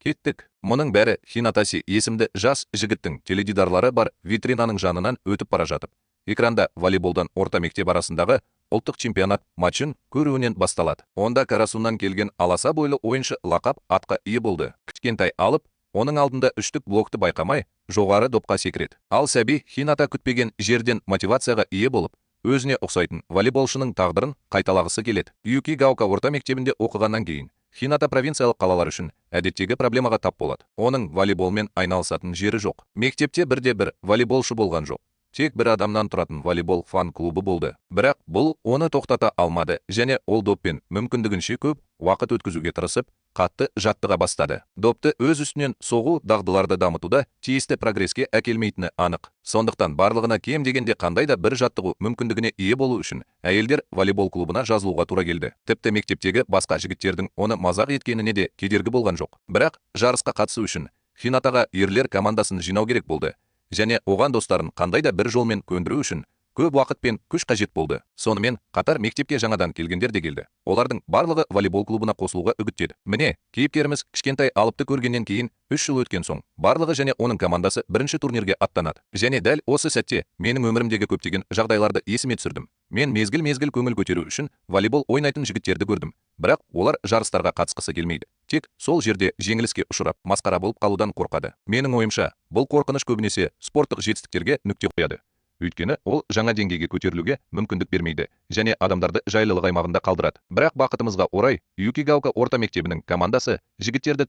Кеттік. Мұның бәрі Хинатаси есімді жас жігіттің теледидарлары бар витринаның жанынан өтіп бара жатып, экранда волейболдан орта мектеп арасындағы ұлттық чемпионат матчын көруінен басталады. Онда Карасунан келген аласа бойлы ойыншы лақап атқа ие болды. Кішкентай алып, оның алдында үштік блокты байқамай, жоғары допқа секіреді. Ал сәби Хината күтпеген жерден мотивацияға ие болып, өзіне ұқсайтын волейболшының тағдырын қайталағысы келеді. Юкигаока орта мектебінде оқығаннан кейін Хината провинциялық қалалар үшін әдеттегі проблемаға тап болады. Оның волейболмен айналысатын жері жоқ. Мектепте бірде-бір волейболшы болған жоқ. Тек бір адамнан тұратын волейбол фан-клубы болды. Бірақ бұл оны тоқтата алмады және ол доппен мүмкіндігінше көп уақыт өткізуге тырысып, қатты жаттыға бастады. Допты өз үстінен соғу дағдыларды дамытуда тиісті прогреске әкелмейтіні анық. Сондықтан барлығына кем дегенде қандай да бір жаттығу мүмкіндігіне ие болу үшін әйелдер волейбол клубына жазылуға тура келді. Тіпті мектептегі басқа жігіттердің оны мазақ еткеніне де кедергі болған жоқ. Бірақ жарысқа қатысу үшін Хинатаға ерлер командасын жинау керек болды. Және оған достарын қандай да бір жолмен көндіру үшін көп уақыт пен күш қажет болды. Сонымен қатар мектепке жаңадан келгендер де келді. Олардың барлығы волейбол клубына қосылуға үгіттеді. Міне, кейіпкеріміз кішкентай алыпты көргеннен кейін 3 жыл өткен соң барлығы және оның командасы бірінші турнирге аттанады. Және дәл осы сәтте менің өмірімдегі көптеген жағдайларды есіме түсірдім. Мен мезгіл-мезгіл көңіл көтеру үшін волейбол ойнайтын жігіттерді көрдім. Бірақ олар жарыстарға қатысқысы келмейді. Тек сол жерде жеңіліске ұшырап, масқара болып қалудан қорқады. Менің ойымша, бұл қорқыныш көбінесе спорттық жетістіктерге нүкте қояды. Өйткені ол жаңа деңгейге көтерілуге мүмкіндік бермейді және адамдарды жайлылық аймағында қалдырады. Бірақ бақытымызға орай, Юкигаока орта мектебінің командасы жігіттерді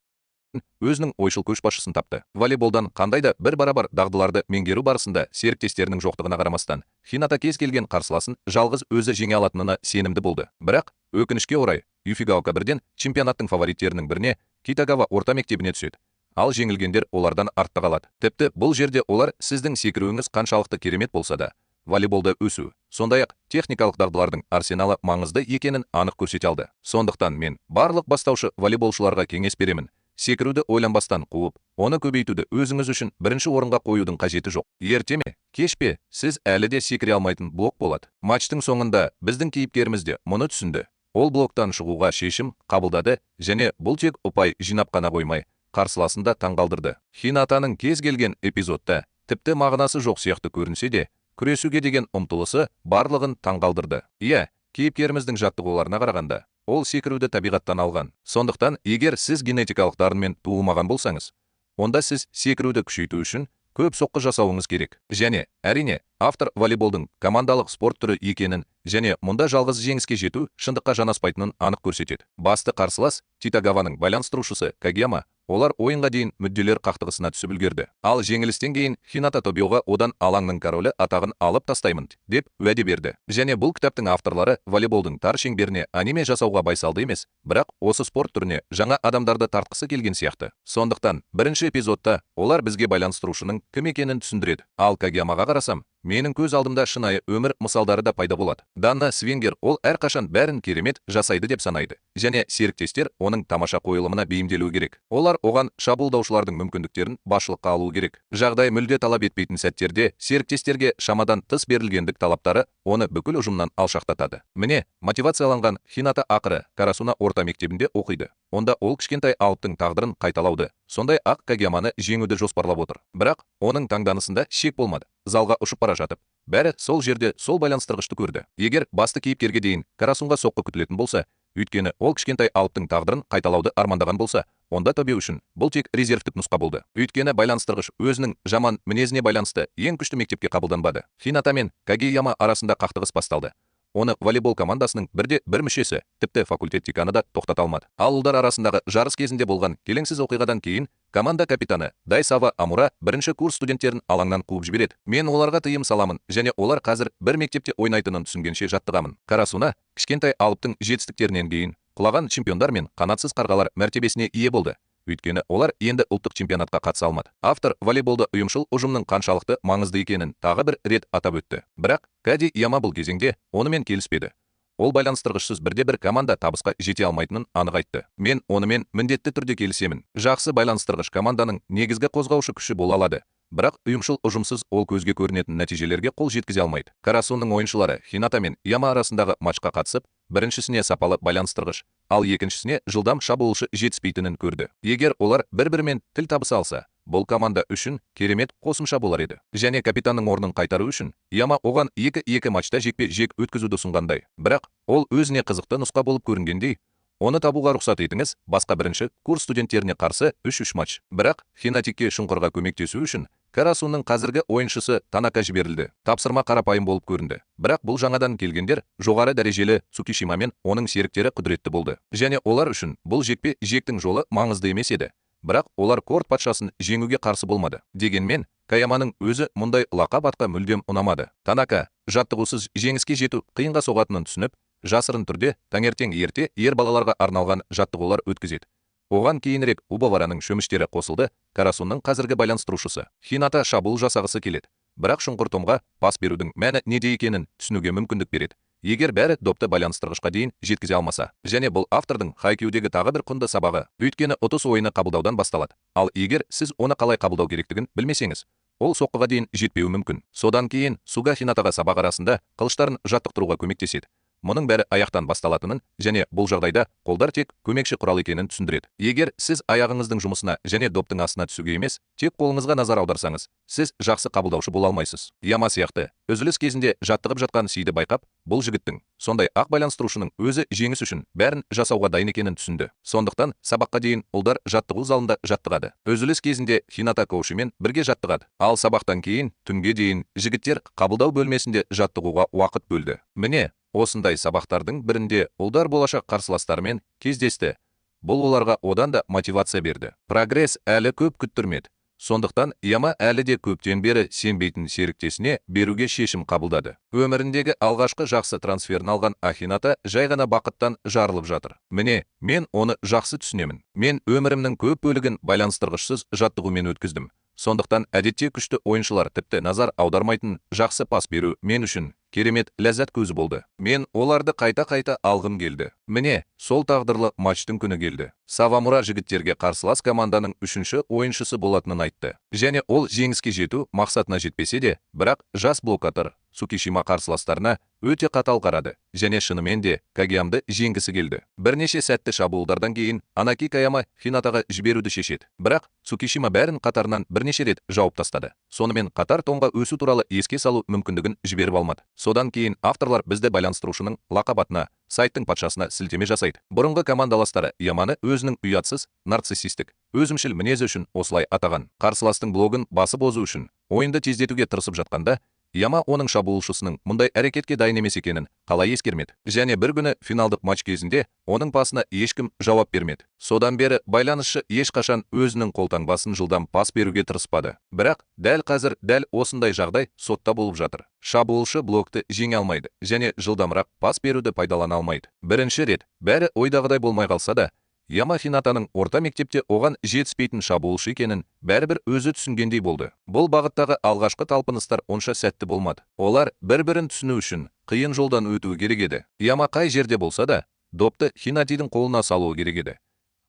өзінің ойшыл көшбасшысын тапты. Волейболдан қандай да бір барабар дағдыларды меңгеру барысында серіктестерінің жоқтығына қарамастан, Хината кез келген қарсыласын жалғыз өзі жеңе алатынына сенімді болды. Бірақ өкінішке орай, Юкигаока бірден чемпионаттың фавориттерінің біріне Китагава орта мектебіне түседі. Ал жеңілгендер олардан артта қалады. Тіпті бұл жерде олар сіздің секіруіңіз қаншалықты керемет болса да, волейболда өсу, сондай-ақ техникалық дағдылардың арсеналы маңызды екенін анық көрсете алды. Сондықтан мен барлық бастаушы волейболшыларға кеңес беремін. Секіруді ойланбастан қуып, оны көбейтуді өзіңіз үшін бірінші орынға қоюдың қажеті жоқ. Ерте ме, кеш пе, сіз әлі де секіре алмайтын блок болады. Матчтың соңында біздің кейіпкеріміз де мұны түсінді. Ол блоктан шығуға шешім қабылдады және бұл тек ұпай жинап қана қоймай, қарсыласын да таңғалдырды. Хинатаның кез келген эпизодта тіпті мағынасы жоқ сияқты көрінсе де, күресуге деген ұмтылысы барлығын таңғалдырды. Иә, кейіпкеріміздің жаттығуларына қарағанда, ол секіруді табиғаттан алған. Сондықтан, егер сіз генетикалық дарынмен туылмаған болсаңыз, онда сіз секіруді күшейту үшін көп соққы жасауыңыз керек. Және, әрине, автор волейболдың командалық спорт түрі екенін және мұнда жалғыз жеңіске жету шындыққа жанаспайтынын анық көрсетеді. Басты қарсылас Китагаваның байланыстырушысы Кагияма. Олар ойынға дейін мүдделер қақтығысына түсіп үлгерді. Ал жеңілістен кейін Хината Тобиоға одан алаңның королі атағын алып тастаймын деп уәде берді. Және бұл кітаптың авторлары волейболдың тар шеңберіне аниме жасауға байсалды емес, бірақ осы спорт түріне жаңа адамдарды тартқысы келген сияқты. Сондықтан, бірінші эпизодта олар бізге байланыстырушының кім екенін түсіндіреді. Ал Кагиямаға қарасам, менің көз алдымда шынайы өмір мысалдары да пайда болады. Данна Свингер ол әрқашан бәрін керемет жасайды деп санайды. Және серіктестер оның тамаша қойылымына бейімделуі керек. Олар оған шабуылдаушылардың мүмкіндіктерін басшылыққа алу керек. Жағдай мүлде талап етпейтін сәттерде серіктестерге шамадан тыс берілгендік талаптары оны бүкіл ұжымнан алшақтатады. Міне, мотивацияланған Хината ақыры Карасуна орта мектебінде оқиды. Онда ол кішкентай алыптың тағдырын қайталауды, сондай-ақ Кагияманы жеңуді жоспарлап отыр. Бірақ оның таңданысында шек болмады. Залға ұшып бара жатып, бәрі сол жерде сол байланыстырғышты көрді. Егер басты кейіпкерге дейін Карасунға соққы күтілетін болса, өйткені ол кішкентай алыптың тағдырын қайталауды армандаған болса, онда Тобио үшін бұл тек резервтік нұсқа болды. Өйткені байланыстырғыш өзінің жаман мінезіне байланысты ең күшті мектепке қабылданбады. Хината мен Кагияма арасында қақтығыс басталды. Оны волейбол командасының бір мүшесі, тіпті факультет деканы да тоқтата алмады. Ал ұлдар арасындағы жарыс кезінде болған келеңсіз оқиғадан кейін команда капитаны Дайсава Амура бірінші курс студенттерін алаңнан қуып жібереді. Мен оларға тыйым саламын және олар қазір бір мектепте ойнайтынын түсінгенше жаттығамын. Карасуна кішкентай алыптың жетістіктерінен кейін құлаған чемпиондар мен қанатсыз қарғалар мәртебесіне ие болды. Өйткені олар енді ұлттық чемпионатқа қатыса алмады. Автор волейболды ұйымшыл ұжымның қаншалықты маңызды екенін тағы бір рет атап өтті. Бірақ Кади Яма бұл кезеңде онымен келіспеді. ол байланыстырғышсыз бірде-бір команда табысқа жете алмайтынын анық айтты. Мен онымен міндетті түрде келісемін. Жақсы байланыстырғыш команданың негізгі қозғаушы күші бола алады. Бірақ ұйымшыл ұжымсыз ол көзге көрінетін нәтижелерге қол жеткізе алмайды. Карасунның ойыншылары Хината мен Яма арасындағы матчқа қатысып, біріншісіне сапалы байланыстырғыш, ал екіншісіне жылдам шабуылшы жетіспейтінін көрді. Егер олар бір-бірімен тіл табыса алса, бұл команда үшін керемет қосымша болар еді. Және капитанның орнын қайтару үшін Яма оған 2-2 матчта жекпе-жек өткізуді ұсынғандай. Бірақ ол өзіне қызықты нұсқа болып көрінгендей, оны табуға рұқсат етіңіз, басқа бірінші курс студенттеріне қарсы 3-3 матч. Бірақ Хинатикке шұңқырға көмектесу үшін Карасунның қазіргі ойыншысы Танака жіберілді. Тапсырма қарапайым болып көрінді. Бірақ бұл жаңадан келгендер жоғары дәрежелі Цукишима мен оның серіктері құдіретті болды. Және олар үшін бұл жекпе-жектің жолы маңызды емес еді. Бірақ олар корт патшасын жеңуге қарсы болмады. Дегенмен, Каяманың өзі мұндай лақап атқа мүлдем ұнамады. Танака жаттығусыз жеңіске жету қиынға соғатынын түсініп, жасырын түрде таңертең ерте ер балаларға арналған жаттығулар өткізеді. Оған кейінірек Убавараның шөміштері қосылды. Карасунның қазіргі байланыстырушысы Хината шабуыл жасағысы келеді. Бірақ шұңқыр томға пас берудің мәні неде екенін түсінуге мүмкіндік береді. Егер бәрі допты байланыстырғышқа дейін жеткізе алмаса, және бұл автордың хайкюдегі тағы бір құнды сабағы, өйткені ұтыс ойыны қабылдаудан басталады. Ал егер сіз оны қалай қабылдау керектігін білмесеңіз, ол соққыға дейін жетпеуі мүмкін. Содан кейін Суга Хинатаға сабақ арасында қылыштарын жаттықтыруға көмектеседі. Мұның бәрі аяқтан басталатынын және бұл жағдайда қолдар тек көмекші құрал екенін түсіндіреді. Егер сіз аяғыңыздың жұмысына және доптың астына түсуге емес, тек қолыңызға назар аударсаңыз, сіз жақсы қабылдаушы бола алмайсыз. Яма сияқты үзіліс кезінде жаттығып жатқан Сиді байқап, бұл жігіттің, сондай ақ байланыстырушының өзі жеңіс үшін бәрін жасауға дайын екенін түсінді. Сондықтан сабаққа дейін ұлдар жаттығу залында жаттығады. Үзіліс кезінде Хината коучымен бірге жаттығады. Ал сабақтан кейін түнге дейін жігіттер қабылдау бөлмесінде жаттығуға уақыт бөлді. Міне, осындай сабақтардың бірінде ұлдар болашақ қарсыластарымен кездесті. Бұл оларға одан да мотивация берді. Прогресс әлі көп күттірмеді. Сондықтан Яма әлі де көптен бері сенбейтін серіктесіне беруге шешім қабылдады. Өміріндегі алғашқы жақсы трансферін алған Хината жай ғана бақыттан жарылып жатыр. Міне, мен оны жақсы түсінемін. Мен өмірімнің көп бөлігін байланыстырғышсыз жаттығумен өткіздім. Сондықтан әдетте күшті ойыншылар тіпті назар аудармайтын жақсы пас беру мен үшін керемет ләззат көзі болды. Мен оларды қайта-қайта алғым келді. Міне, сол тағдырлы матчтың күні келді. Савамура жігіттерге қарсылас команданың үшінші ойыншысы болатынын айтты. Және ол жеңіске жету мақсатына жетпесе де, бірақ жас блокатор Цукишима қарсыластарына өте қатал қарады. Және шынымен де Кагиямды жеңгісі келді. Бірнеше сәтті шабуылдардан кейін Анаки Каяма Хинатаға жіберуді шешеді. Бірақ Цукишима бәрін қатарынан бірнеше рет жауып тастады. Сонымен қатар томға өсу туралы еске салу мүмкіндігін жіберіп алмады. Содан кейін авторлар бізді байланыстырушының лақапатына, сайттың патшасына сілтеме жасайды. Бұрынғы командаластары Яманы өзінің ұятсыз, нарциссистік, өзімшіл мінезі үшін осылай атаған. Қарсыластың блогын басып озу үшін ойынды тездетуге тырысып жатқанда, Яма оның шабуылшысының мұндай әрекетке дайын емес екенін қалай ескермеді. Және бір күні финалдық матч кезінде оның пасына ешкім жауап бермеді. Содан бері байланысшы ешқашан өзінің қолтаңбасын жылдам пас беруге тырыспады. Бірақ дәл қазір дәл осындай жағдай сотта болып жатыр. Шабуылшы блокты жеңе алмайды және жылдамырақ пас беруді пайдалана алмайды. Бірінші рет бәрі ойдағыдай болмай қалса да, Яма Хинатаның орта мектепте оған жетіспейтін шабуылшы екенін бәрібір өзі түсінгендей болды. Бұл бағыттағы алғашқы талпыныстар онша сәтті болмады. Олар бір-бірін түсіну үшін қиын жолдан өтуі керек еді. Яма қай жерде болса да, допты Хинатидің қолына салуы керек еді.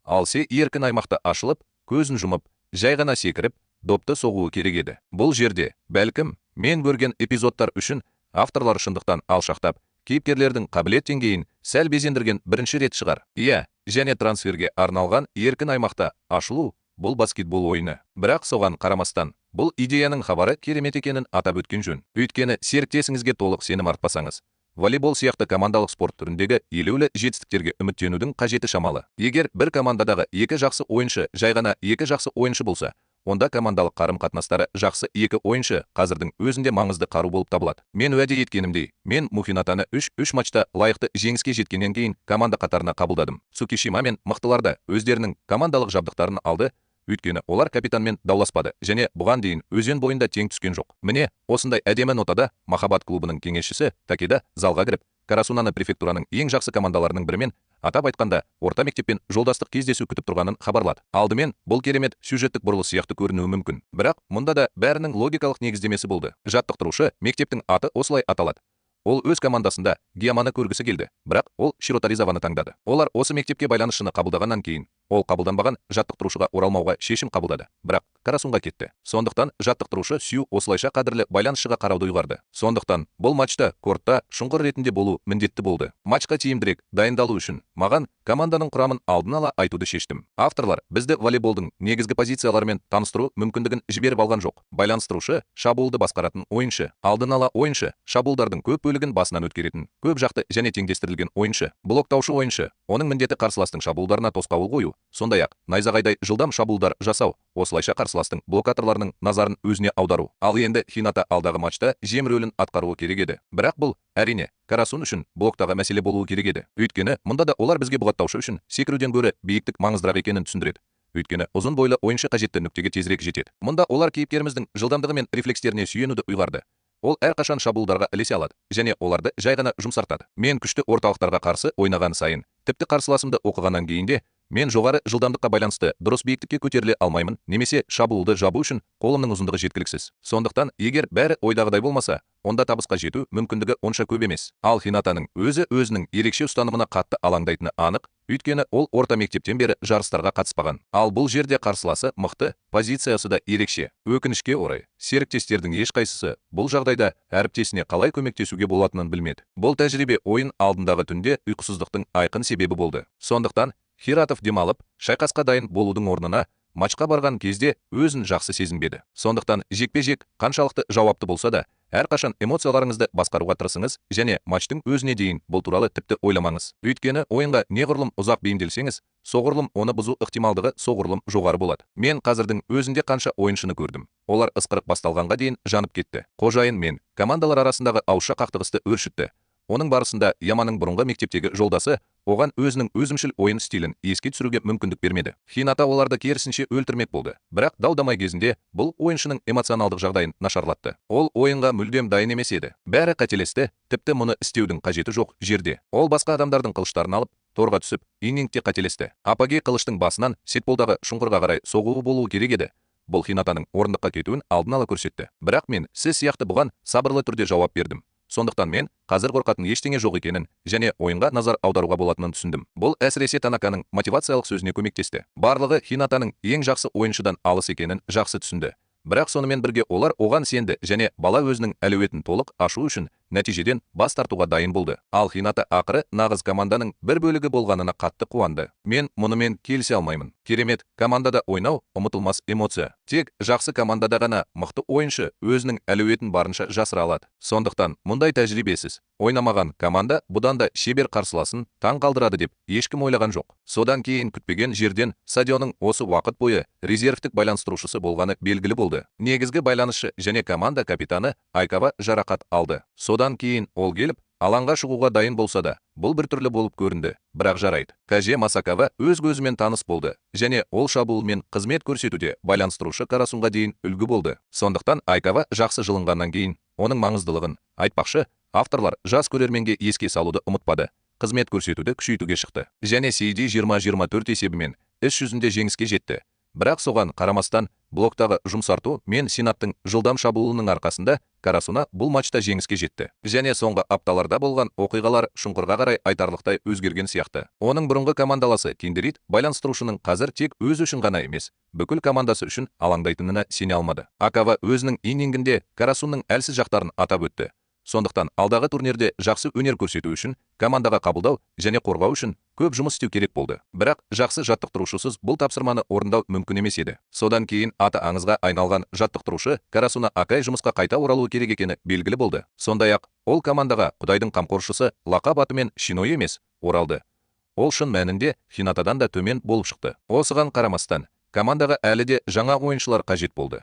Алсе еркін аймақта ашылып, көзін жұмып, жай ғана секіріп, допты соғуы керек еді. Бұл жерде, бәлкім, мен көрген эпизодтар үшін авторлар шындықтан алшақтап, кейіпкерлердің қабілет деңгейін сәл безендірген бірінші рет шығар. Иә, және трансферге арналған еркін аймақта ашылу бұл баскетбол ойыны. Бірақ соған қарамастан, бұл идеяның хабары керемет екенін атап өткен жөн. Өйткені серіктесіңізге толық сенім артпасаңыз, волейбол сияқты командалық спорт түріндегі елеулі жетістіктерге үміттенудің қажеті шамалы. Егер бір командадағы екі жақсы ойыншы жай ғана екі жақсы ойыншы болса, онда командалық қарым-қатынастары жақсы екі ойыншы қазірдің өзінде маңызды қару болып табылады. Мен уәде еткенімдей, мен Мухинатаны 3-3 матчта лайықты жеңіске жеткеннен кейін команда қатарына қабылдадым. Цукишима мен мықтыларда өздерінің командалық жабдықтарын алды, өйткені олар капитанмен дауласпады және бұған дейін өзен бойында тең түскен жоқ. Міне, осындай әдемі нотада Махаббат клубының кеңесшісі Такеда залға кіріп, Карасунаны префектураның ең жақсы командаларының бірімен, атап айтқанда, орта мектеппен жолдастық кездесу күтіп тұрғанын хабарлады. Алдымен, бұл керемет сюжеттік бұрылыс сияқты көрінуі мүмкін. Бірақ мұнда да бәрінің логикалық негіздемесі болды. Жаттықтырушы мектептің аты осылай аталады. ол өз командасында Гияманы көргісі келді, бірақ ол Широтаризаваны таңдады. Олар осы мектепке байланысшыны қабылдағаннан кейін, ол қабылданбаған жаттықтырушыға оралмауға шешім қабылдады, бірақ Карасунға кетті. Сондықтан жаттықтырушы Сью осылайша қадірлі байланысшыға қарауды ұйғарды. Сондықтан бұл матчта кортта шұңқыр ретінде болу міндетті болды. Матчқа тиімдірек дайындалу үшін маған команданың құрамын алдын ала айтуды шештім. Авторлар бізді волейболдың негізгі позицияларымен таныстыру мүмкіндігін жіберіп алған жоқ. Байланыстырушы шабуылды басқаратын ойыншы, алдын ала ойыншы, шабуылдардың көп бөлігін басынан өткеретін, көп жақты және теңдестірілген ойыншы, блоктаушы ойыншы. Оның міндеті қарсыластың шабуылдарына тосқауыл қою, сондай-ақ найзағайдай жылдам шабуылдар жасау, осылайша қарсыластың блокаторларының назарын өзіне аудару. Ал енді Хината алдағы матчта жем рөлін атқаруы керек еді. Бірақ бұл әрине Карасун үшін блоктағы мәселе болуы керек еді. Өйткені мұнда да олар бізге бұғаттаушы үшін секіруден гөрі биіктік маңыздырақ екенін түсіндіреді. Өйткені ұзын бойлы ойыншы қажетті нүктеге тезірек жетеді. Мұнда олар кейіпкеріміздің жылдамдығы мен рефлекстеріне сүйенуді ұйғарды. Ол әрқашан шабуылдарға ілесе алады және оларды жай ғана жұмсартады. Мен күшті орталықтарға қарсы ойнаған сайын, тіпті қарсыласымды оқығаннан кейін де мен жоғары жылдамдыққа байланысты дұрыс биіктікке көтеріле алмаймын, немесе шабуылды жабу үшін қолымның ұзындығы жеткіліксіз. Сондықтан, егер бәрі ойдағыдай болмаса, онда табысқа жету мүмкіндігі онша көп емес. Ал Хинатаның өзінің ерекше ұстанымына қатты алаңдайтыны анық, өйткені ол орта мектептен бері жарыстарға қатыспаған. Ал бұл жерде қарсыласы мықты, позициясы да ерекше. Өкінішке орай, серіктестердің ешқайсысы бұл жағдайда әріптесіне қалай көмектесуге болатынын білмеді. Бұл тәжірибе ойын алдындағы түнде ұйқысыздықтың айқын себебі болды. Сондықтан, Хиратов демалып, шайқасқа дайын болудың орнына матчқа барған кезде өзін жақсы сезінбеді. Сондықтан жекпе-жек қаншалықты жауапты болса да, әрқашан эмоцияларыңызды басқаруға тырысыңыз және матчтың өзіне дейін бұл туралы тіпті ойламаңыз. Өйткені ойынға неғұрлым ұзақ бейімделсеңіз, соғұрлым оны бұзу ықтималдығы соғұрлым жоғары болады. Мен қазірдің өзінде қанша ойыншыны көрдім. Олар ысқырық басталғанға дейін жанып кетті. Қожайын мен командалар арасындағы ауызша қақтығысты өршітті. Оның барысында Яманың бұрынғы мектептегі жолдасы оған өзінің өзімшіл ойын стилін еске түсіруге мүмкіндік бермеді. Хината оларды керісінше өлтірмек болды. Бірақ дау-дамай кезінде бұл ойыншының эмоционалдық жағдайын нашарлатты. Ол ойынға мүлдем дайын емес еді. Бәрі қателесті, тіпті мұны істеудің қажеті жоқ жерде. Ол басқа адамдардың қылыштарын алып, торға түсіп, иннингте қателесті. Апаге қылыштың басынан сетболдағы шұңқырға қарай соғуы болуы керек еді. Бұл Хинатаның орындыққа кетуін алдын ала көрсетті. Бірақ мен сіз сияқты бұған сабырлы түрде жауап бердім. Сондықтан мен қазір қорқатын ештеңе жоқ екенін және ойынға назар аударуға болатынын түсіндім. Бұл әсіресе Танаканың мотивациялық сөзіне көмектесті. Барлығы Хинатаның ең жақсы ойыншыдан алыс екенін жақсы түсінді. Бірақ сонымен бірге олар оған сенді және бала өзінің әлеуетін толық ашу үшін нәтижеден бас тартуға дайын болды. Ал Хината ақыры нағыз команданың бір бөлігі болғанына қатты қуанды. Мен мұнымен келісе алмаймын. Керемет, командада ойнау ұмытылмас эмоция. Тек жақсы командада ғана мықты ойыншы өзінің әлеуетін барынша жасыра алады. Сондықтан мұндай тәжірибесіз ойнамаған команда бұдан да шебер қарсыласын таң қалдырады деп ешкім ойлаған жоқ. Содан кейін күтпеген жерден Садионың осы уақыт бойы резервтік байланыстырушысы болғаны белгілі болды. Негізгі байланысшы және команда капитаны Айкава жарақат алды. Содан кейін ол келіп, алаңға шығуға дайын болса да, бұл біртүрлі болып көрінді, бірақ жарайды. Каже Масакава өз-көзімен таныс болды, және ол шабуылмен қызмет көрсетуде байланыстырушы Карасунға дейін үлгі болды. Сондықтан Айкава жақсы жылынғаннан кейін, оның маңыздылығын айтпақшы, авторлар жас көрерменге еске салуды ұмытпады. Қызмет көрсетуді күшейтуге шықты. Және Сейди 20-24 есебімен іс жүзінде жеңіске жетті. Бірақ соған қарамастан, блоктағы жұмсарту мен Синаттың жылдам шабуылының арқасында Карасуна бұл матчта жеңіске жетті. Және соңғы апталарда болған оқиғалар шұңқырға қарай айтарлықтай өзгерген сияқты. Оның бұрынғы командаласы Киндерит байланыстырушының қазір тек өзі үшін ғана емес, бүкіл командасы үшін алаңдайтынына сене алмады. Акава өзінің иннингінде Карасунның әлсіз жақтарын атап өтті. Сондықтан алдағы турнирде жақсы өнер көрсету үшін, командаға қабылдау және қорғау үшін көп жұмыс істеу керек болды. Бірақ жақсы жаттықтырушысыз бұл тапсырманы орындау мүмкін емес еді. Содан кейін аты аңызға айналған жаттықтырушы Карасуна Акай жұмысқа қайта оралуы керек екені белгілі болды. Сондай-ақ, ол командаға Құдайдың қамқоршысы лақап атымен Шиной емес, оралды. Ол шын мәнінде Хинатадан да төмен болып шықты. Осыған қарамастан, командаға әлі де жаңа ойыншылар қажет болды.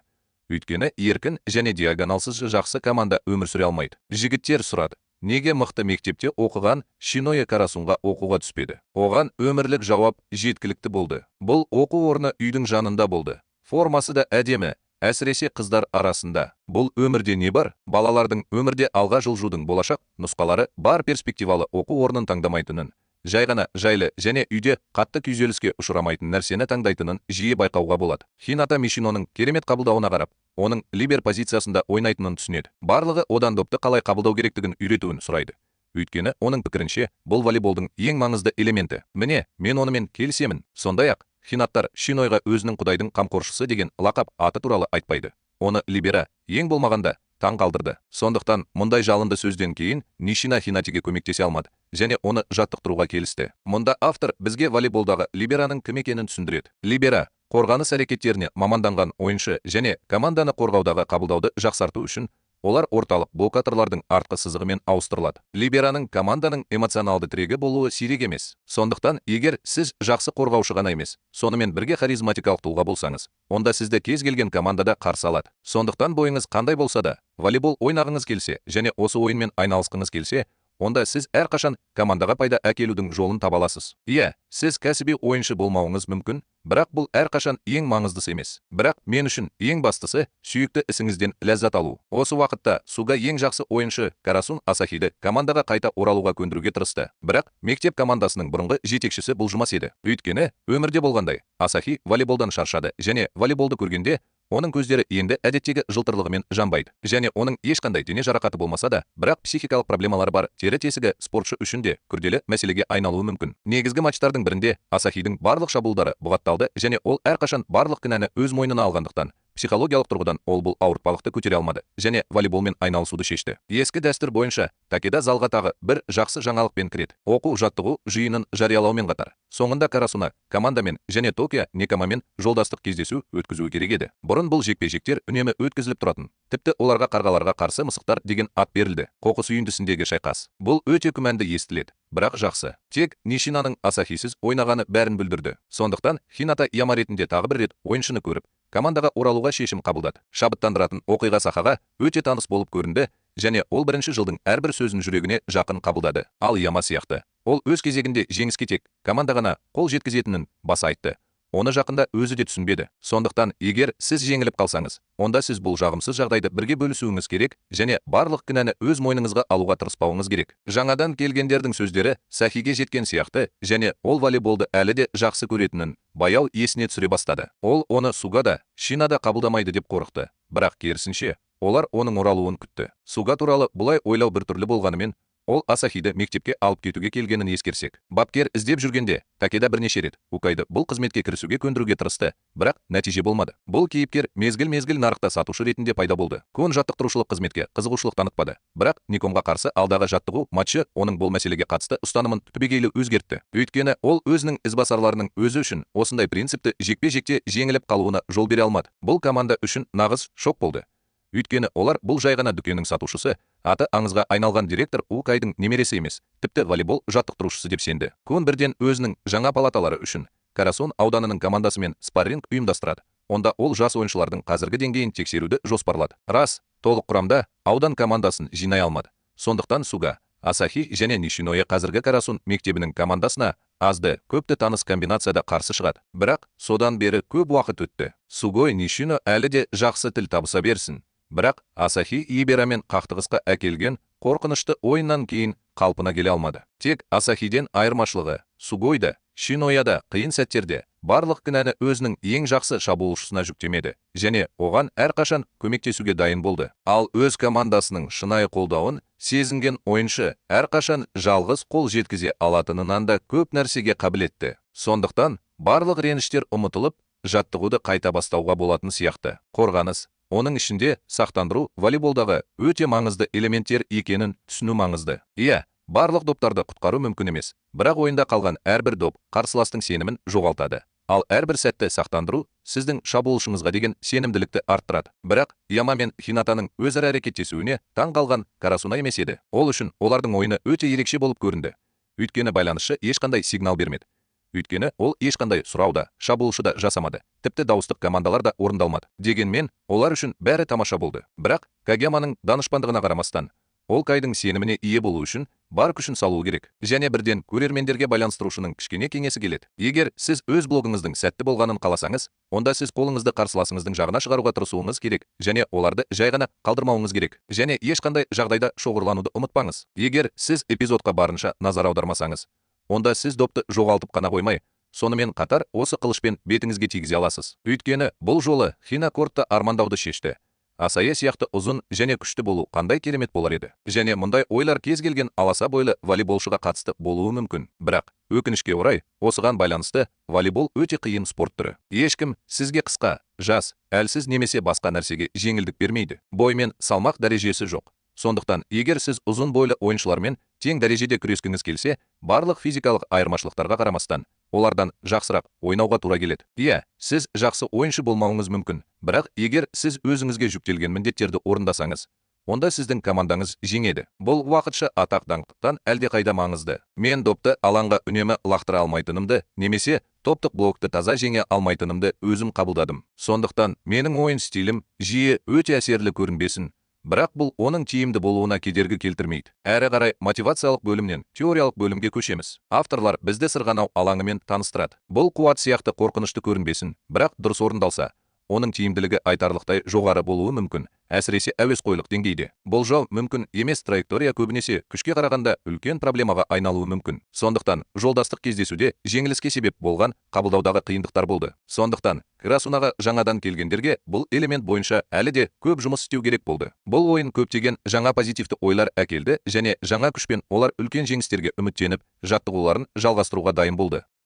Өйткені еркін және диагоналсыз жақсы команда өмір сүре алмайды. Жігіттер сұрады, неге мықты мектепте оқыған Шиной Карасунға оқуға түспеді? Оған өмірлік жауап жеткілікті болды. Бұл оқу орны үйдің жанында болды. Формасы да әдемі, әсіресе қыздар арасында. Бұл өмірде не бар? Балалардың өмірде алға жылжудың болашақ нұсқалары бар перспективалы оқу орнын таңдамайтынын, жай ғана жайлы және үйде қатты күйзеліске ұшырамайтын нәрсені таңдайтынын жиі байқауға болады. Хината Мишиноның керемет қабылдауына қарап, оның либер позициясында ойнайтынын түсінеді. Барлығы одан допты қалай қабылдау керектігін үйретуін сұрайды. Өйткені оның пікірінше бұл волейболдың ең маңызды элементі. Міне, мен онымен келісемін. Сондай-ақ, Хинаттар Шинойға өзінің құдайдың қамқоршысы деген лақап аты туралы айтпайды. Оны Либера ең болмағанда таң қалдырды. Сондықтан мұндай жалынды сөзден кейін Нишина Хинатиге көмектесе алмады және оны жаттықтыруға келісті. Мұнда автор бізге волейболдағы Либераның кім екенін түсіндіреді. Либера қорғаныс әрекеттеріне маманданған ойыншы және команданы қорғаудағы қабылдауды жақсарту үшін олар орталық блокаторлардың артқы сызығымен ауыстырылады. Либераның команданың эмоционалды тірегі болуы сирек емес. Сондықтан, егер сіз жақсы қорғаушы ғана емес, сонымен бірге харизматикалық тұлға болсаңыз, онда сізді кез келген командада қарсы алады. Сондықтан бойыңыз қандай болса да, волейбол ойнағыңыз келсе және осы ойынмен айналысқыңыз келсе, онда сіз әрқашан командаға пайда әкелудің жолын таба аласыз. Иә, сіз кәсіби ойыншы болмауыңыз мүмкін, бірақ бұл әрқашан ең маңыздысы емес. Бірақ мен үшін ең бастысы сүйікті ісіңізден ләззат алу. Осы уақытта Суга ең жақсы ойыншы Карасун Асахиді командаға қайта оралуға көндіруге тырысты. Бірақ мектеп командасының бұрынғы жетекшісі бұлжымас еді. Өйткені өмірде болғандай, Асахи волейболдан шаршады және волейболды көргенде оның көздері енді әдеттегі жылтырлығымен жанбайды. Және оның ешқандай дене жарақаты болмаса да, бірақ психикалық проблемалары бар тері тесігі спортшы үшін де күрделі мәселеге айналуы мүмкін. Негізгі матчтардың бірінде Асахидің барлық шабуылдары бұғатталды және ол әрқашан барлық кінәні өз мойнына алғандықтан, психологиялық тұрғыдан ол бұл ауыртпалықты көтере алмады және волейболмен айналысуды шешті. Ескі дәстүр бойынша Такеда залға тағы бір жақсы жаңалықпен кіреді. Оқу-жаттығу жиынын жариялаумен қатар, соңында Карасуна командамен және Токио Некамамен жолдастық кездесу өткізуі керек еді. Бұрын бұл жекпе-жектер үнемі өткізіліп тұратын. Тіпті оларға қарғаларға қарсы мысықтар деген ат берілді. Қоқыс үйіндісіндегі шайқас. Бұл өте күмәнді естіледі, бірақ жақсы. Тек Нишинаның Асахисіз ойнағаны бәрін бүлдірді. Сондықтан Хината Яма ретінде тағы бір рет ойыншыны көріп, командаға оралуға шешім қабылдады. Шабыттандыратын оқиға Сахаға өте таныс болып көрінді және ол бірінші жылдың әрбір сөзін жүрегіне жақын қабылдады. Ал Яма сияқты, ол өз кезегінде жеңіске тек команда ғана қол жеткізетінін баса айтты. Оны жақында өзі де түсінбеді. Сондықтан, егер сіз жеңіліп қалсаңыз, онда сіз бұл жағымсыз жағдайды бірге бөлісуіңіз керек және барлық кінәні өз мойныңызға алуға тырыспауыңыз керек. Жаңадан келгендердің сөздері Сахиге жеткен сияқты және ол волейболды әлі де жақсы көретінін баяу есіне түсіре бастады. Ол оны Сугада, Шинада қабылдамайды деп қорықты, бірақ керісінше, олар оның оралуын күтті. Суга туралы бұлай ойлау біртүрлі болғанымен, ол Асахиді мектепке алып кетуге келгенін ескерсек. Бапкер іздеп жүргенде Такеда бірнеше рет Укайды бұл қызметке кірісуге көндіруге тырысты, бірақ нәтиже болмады. Бұл кейіпкер мезгіл-мезгіл нарықта сатушы ретінде пайда болды. Кон жаттықтырушылық қызметке қызығушылық танытпады, бірақ Никомға қарсы алдағы жаттығу матчы оның бұл мәселеге қатысты ұстанымын түбегейлі өзгертті. Өйткені ол өзінің ізбасарларының өзі үшін осындай принципті жекпе-жекте жеңіліп қалуына жол бере алмады. Бұл команда үшін нағыз шок болды. Өйткені олар бұл жай ғана дүкеннің сатушысы, аты аңызға айналған директор Укайдың немересі емес, тіпті волейбол жаттықтырушысы деп сенді. Кон бірден өзінің жаңа палаталары үшін Карасон ауданының командасымен спарринг ұйымдастырады. Онда ол жас ойыншылардың қазіргі деңгейін тексеруді жоспарлады. Рас, толық құрамда аудан командасын жинай алмады. Сондықтан Суга, Асахи және Нишиноя қазіргі Карасон мектебінің командасына азды көпті таныс комбинацияда қарсы шығады. Бірақ содан бері көп уақыт өтті. Сугой Нишино әлі де жақсы тіл табыса берсін. Бірақ Асахи Иберамен қақтығысқа әкелген қорқынышты ойыннан кейін қалпына келе алмады. Тек Асахиден айырмашылығы, Сугойда, Шинояда қиын сәттерде барлық кінәні өзінің ең жақсы шабуылшысына жүктемеді және оған әрқашан көмектесуге дайын болды. Ал өз командасының шынайы қолдауын сезінген ойыншы әрқашан жалғыз қол жеткізе алатынынан да көп нәрсеге қабілетті. Сондықтан барлық реніштер ұмытылып, жаттығуды қайта бастауға болатын сияқты. Қорғаныс, оның ішінде сақтандыру волейболдағы өте маңызды элементтер екенін түсіну маңызды. Иә, барлық доптарды құтқару мүмкін емес, бірақ ойында қалған әрбір доп қарсыластың сенімін жоғалтады. Ал әрбір сәтті сақтандыру сіздің шабуылшыңызға деген сенімділікті арттырады. Бірақ Яма мен Хинатаның өзара әрекеттесуіне таң қалған Карасуна емес еді. Ол үшін олардың ойыны өте ерекше болып көрінді. Өйткені байланысшы ешқандай сигнал бермеді. Өйткені ол ешқандай сұрауда, шабуылшыда жасамады. Тіпті дауыстық командалар да орындалмады. Дегенмен, олар үшін бәрі тамаша болды. Бірақ Кагяманың данышпандығына қарамастан, ол Кайдың сеніміне ие болу үшін бар күшін салуы керек. Және бірден көрермендерге байланыстырушының кішкене кеңесі келеді. Егер сіз өз блогыңыздың сәтті болғанын қаласаңыз, онда сіз қолыңызды қарсыласыңыздың жағына шығаруға тырысуыңыз керек және оларды жай ғана қалдырмауыңыз керек. Және ешқандай жағдайда шоғырлануды ұмытпаңыз. Егер сіз эпизодқа барынша назар аудармасаңыз, онда сіз допты жоғалтып қана қоймай, сонымен қатар осы қылышпен бетіңізге тигізе аласыз. Өйткені бұл жолы Хина кортта армандауды шешті Асая сияқты ұзын және күшті болу қандай керемет болар еді. Және мұндай ойлар кез келген аласа бойлы волейболшыға қатысты болуы мүмкін. Бірақ өкінішке орай, осыған байланысты волейбол өте қиын спорт түрі. Ешкім сізге қысқа, жас, әлсіз немесе басқа нәрсеге жеңілдік бермейді. Бой мен салмақ дәрежесі жоқ. Сондықтан, егер сіз ұзын бойлы ойыншылармен тең дәрежеде күрескіңіз келсе, барлық физикалық айырмашылықтарға қарамастан, олардан жақсырақ ойнауға тура келеді. Иә, сіз жақсы ойыншы болмауыңыз мүмкін, бірақ егер сіз өзіңізге жүктелген міндеттерді орындасаңыз, онда сіздің командаңыз жеңеді. Бұл уақытша атақ даңқтықтан әлдеқайда маңызды. Мен допты алаңға үнемі лақтыра алмайтынымды, немесе топтық блокты таза жеңе алмайтынымды өзім қабылдадым. Сондықтан, менің ойын стилім жиі өте әсерлі көрінбесін, бірақ бұл оның тиімді болуына кедергі келтірмейді. Әрі қарай мотивациялық бөлімнен теориялық бөлімге көшеміз. Авторлар бізді сырғанау алаңымен таныстырады. Бұл қуат сияқты қорқынышты көрінбесін, бірақ дұрыс орындалса, оның тиімділігі айтарлықтай жоғары болуы мүмкін, әсіресе әуесқойлық деңгейде. Болжау мүмкін емес траектория көбінесе күшке қарағанда үлкен проблемаға айналуы мүмкін. Сондықтан, жолдастық кездесуде жеңіліске себеп болған қабылдаудағы қиындықтар болды. Сондықтан, Красунаға жаңадан келгендерге бұл элемент бойынша әлі де көп жұмыс істеу керек болды. Бұл ойын көптеген жаңа позитивті ойлар әкелді және жаңа күшпен олар үлкен жеңістерге үміттеніп, жаттығуларын жалғастыруға дайын болды.